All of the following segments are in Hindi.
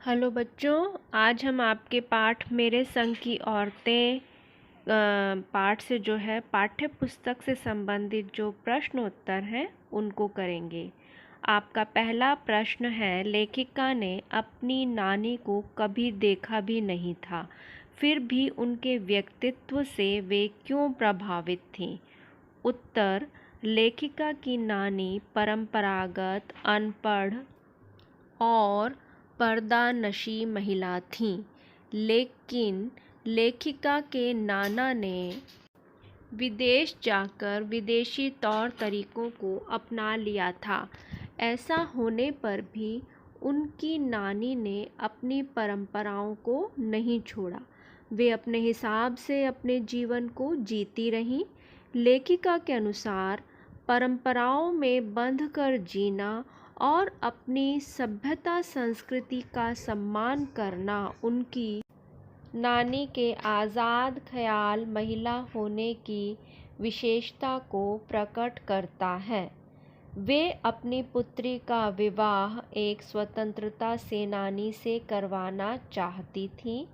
हेलो बच्चों, आज हम आपके पाठ मेरे संग की औरतें पाठ से जो है पाठ्य पुस्तक से संबंधित जो प्रश्न उत्तर हैं उनको करेंगे। आपका पहला प्रश्न है, लेखिका ने अपनी नानी को कभी देखा भी नहीं था, फिर भी उनके व्यक्तित्व से वे क्यों प्रभावित थीं? उत्तर, लेखिका की नानी परंपरागत अनपढ़ और पर्दानशी महिला थीं, लेकिन लेखिका के नाना ने विदेश जाकर विदेशी तौर तरीकों को अपना लिया था। ऐसा होने पर भी उनकी नानी ने अपनी परंपराओं को नहीं छोड़ा। वे अपने हिसाब से अपने जीवन को जीती रहीं। लेखिका के अनुसार परंपराओं में बंधकर जीना और अपनी सभ्यता संस्कृति का सम्मान करना उनकी नानी के आज़ाद ख्याल महिला होने की विशेषता को प्रकट करता है। वे अपनी पुत्री का विवाह एक स्वतंत्रता सेनानी से करवाना चाहती थीं।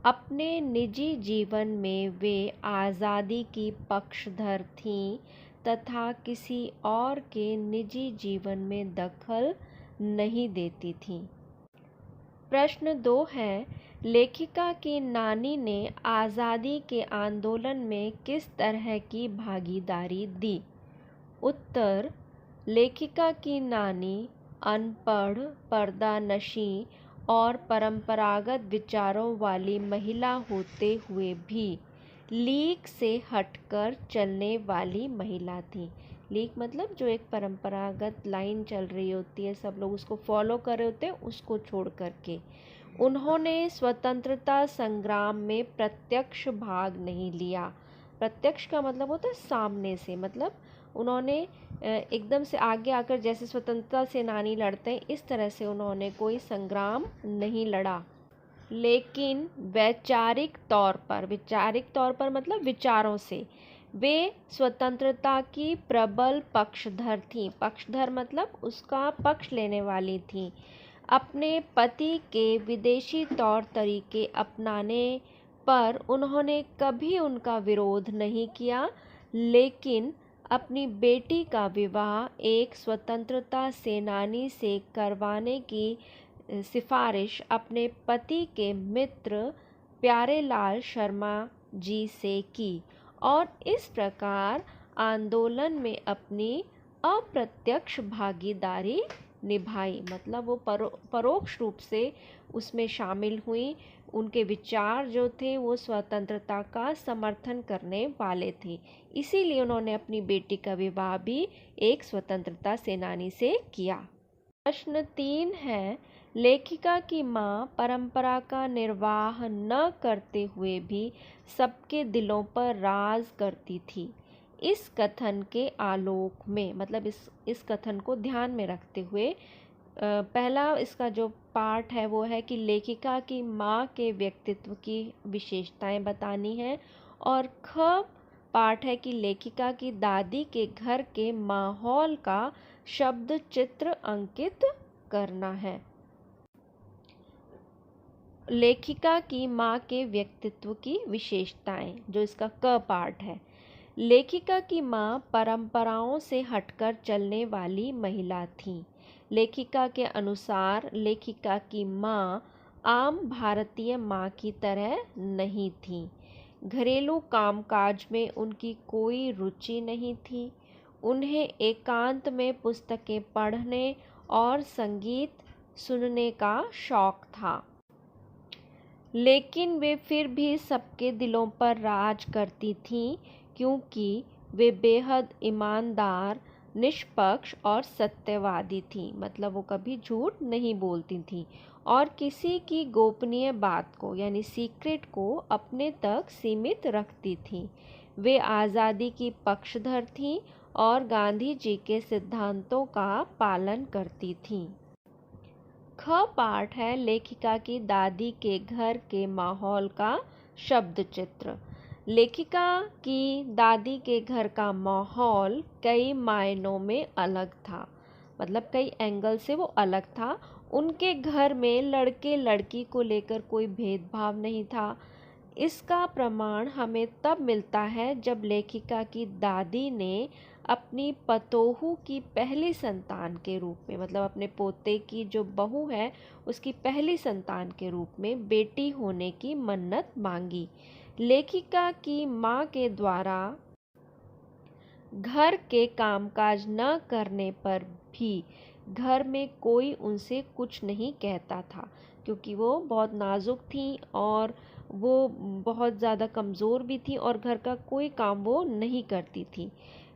अपने निजी जीवन में वे आज़ादी की पक्षधर थीं तथा किसी और के निजी जीवन में दखल नहीं देती थीं। प्रश्न 2 है, लेखिका की नानी ने आज़ादी के आंदोलन में किस तरह की भागीदारी दी? उत्तर, लेखिका की नानी अनपढ़, पर्दानशी और परंपरागत विचारों वाली महिला होते हुए भी लीक से हटकर चलने वाली महिला थी। लीक मतलब जो एक परंपरागत लाइन चल रही होती है, सब लोग उसको फॉलो कर रहे होते हैं, उसको छोड़ करके उन्होंने स्वतंत्रता संग्राम में प्रत्यक्ष भाग नहीं लिया। प्रत्यक्ष का मतलब होता है सामने से, मतलब उन्होंने एकदम से आगे आकर जैसे स्वतंत्रता सेनानी लड़ते हैं इस तरह से उन्होंने कोई संग्राम नहीं लड़ा, लेकिन वैचारिक तौर पर मतलब विचारों से वे स्वतंत्रता की प्रबल पक्षधर थीं। पक्षधर मतलब उसका पक्ष लेने वाली थीं। अपने पति के विदेशी तौर तरीके अपनाने पर उन्होंने कभी उनका विरोध नहीं किया, लेकिन अपनी बेटी का विवाह एक स्वतंत्रता सेनानी से करवाने की सिफारिश अपने पति के मित्र प्यारेलाल शर्मा जी से की और इस प्रकार आंदोलन में अपनी अप्रत्यक्ष भागीदारी निभाई। मतलब वो परोक्ष रूप से उसमें शामिल हुई। उनके विचार जो थे वो स्वतंत्रता का समर्थन करने वाले थे, इसीलिए उन्होंने अपनी बेटी का विवाह भी एक स्वतंत्रता सेनानी से किया। प्रश्न 3 है, लेखिका की मां परंपरा का निर्वाह न करते हुए भी सबके दिलों पर राज करती थी। इस कथन के आलोक में, मतलब इस कथन को ध्यान में रखते हुए पहला इसका जो पाठ है वो है कि लेखिका की माँ के व्यक्तित्व की विशेषताएं बतानी है, और ख पाठ है कि लेखिका की दादी के घर के माहौल का शब्द चित्र अंकित करना है। लेखिका की माँ के व्यक्तित्व की विशेषताएं, जो इसका क पाठ है। लेखिका की माँ परंपराओं से हटकर चलने वाली महिला थी। लेखिका के अनुसार लेखिका की माँ आम भारतीय माँ की तरह नहीं थी। घरेलू कामकाज में उनकी कोई रुचि नहीं थी। उन्हें एकांत में पुस्तकें पढ़ने और संगीत सुनने का शौक था, लेकिन वे फिर भी सबके दिलों पर राज करती थीं क्योंकि वे बेहद ईमानदार, निष्पक्ष और सत्यवादी थीं। मतलब वो कभी झूठ नहीं बोलती थीं और किसी की गोपनीय बात को यानी सीक्रेट को अपने तक सीमित रखती थीं। वे आज़ादी की पक्षधर थीं और गांधी जी के सिद्धांतों का पालन करती थीं। ख पाठ है, लेखिका की दादी के घर के माहौल का शब्द चित्र। लेखिका की दादी के घर का माहौल कई मायनों में अलग था, मतलब कई एंगल से वो अलग था। उनके घर में लड़के लड़की को लेकर कोई भेदभाव नहीं था। इसका प्रमाण हमें तब मिलता है जब लेखिका की दादी ने अपनी पतोहू की पहली संतान के रूप में, मतलब अपने पोते की जो बहू है उसकी पहली संतान के रूप में बेटी होने की मन्नत मांगी। लेखिका की माँ के द्वारा घर के कामकाज न करने पर भी घर में कोई उनसे कुछ नहीं कहता था, क्योंकि वो बहुत नाजुक थी और वो बहुत ज़्यादा कमज़ोर भी थी और घर का कोई काम वो नहीं करती थी।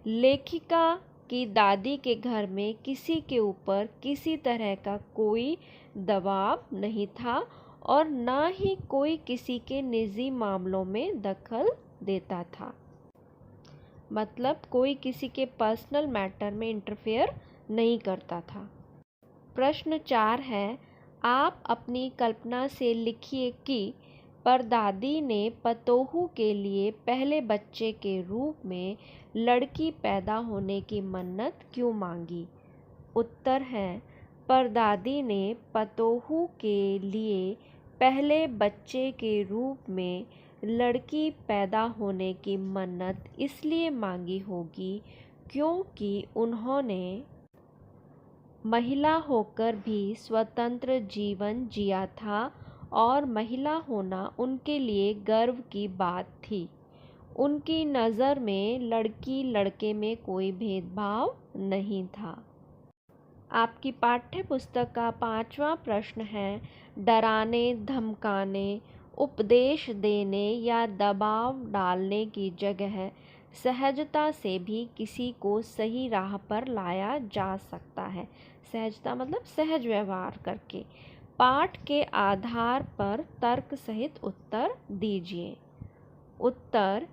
लेखिका की दादी के घर में किसी के ऊपर किसी तरह का कोई दबाव नहीं था और ना ही कोई किसी के निजी मामलों में दखल देता था। मतलब कोई किसी के पर्सनल मैटर में इंटरफेयर नहीं करता था। प्रश्न 4 है, आप अपनी कल्पना से लिखिए कि परदादी ने पतोहू के लिए पहले बच्चे के रूप में लड़की पैदा होने की मन्नत क्यों मांगी। उत्तर है, परदादी ने पतोहू के लिए पहले बच्चे के रूप में लड़की पैदा होने की मन्नत इसलिए मांगी होगी क्योंकि उन्होंने महिला होकर भी स्वतंत्र जीवन जिया था और महिला होना उनके लिए गर्व की बात थी। उनकी नज़र में लड़की लड़के में कोई भेदभाव नहीं था। आपकी पाठ्य पुस्तक का 5वां प्रश्न है, डराने, धमकाने, उपदेश देने या दबाव डालने की जगह सहजता से भी किसी को सही राह पर लाया जा सकता है। सहजता मतलब सहज व्यवहार करके। पाठ के आधार पर तर्क सहित उत्तर दीजिए। उत्तर,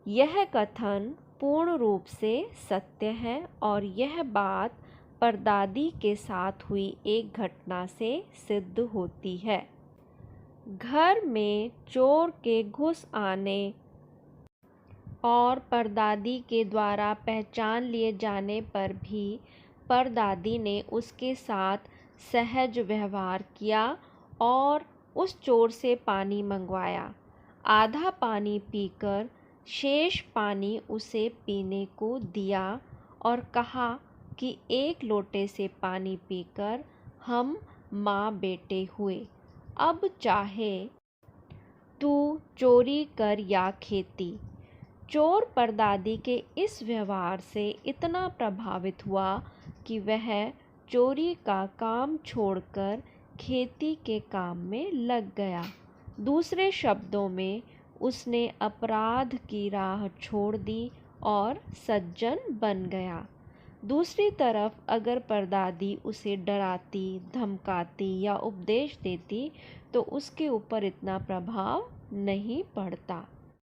यह कथन पूर्ण रूप से सत्य है और यह बात परदादी के साथ हुई एक घटना से सिद्ध होती है। घर में चोर के घुस आने और परदादी के द्वारा पहचान लिए जाने पर भी परदादी ने उसके साथ सहज व्यवहार किया और उस चोर से पानी मंगवाया। आधा पानी पीकर शेष पानी उसे पीने को दिया और कहा कि एक लोटे से पानी पीकर हम माँ बेटे हुए। अब चाहे तू चोरी कर या खेती। चोर परदादी के इस व्यवहार से इतना प्रभावित हुआ कि वह चोरी का काम छोड़कर खेती के काम में लग गया। दूसरे शब्दों में उसने अपराध की राह छोड़ दी और सज्जन बन गया। दूसरी तरफ अगर परदादी उसे डराती, धमकाती या उपदेश देती तो उसके ऊपर इतना प्रभाव नहीं पड़ता।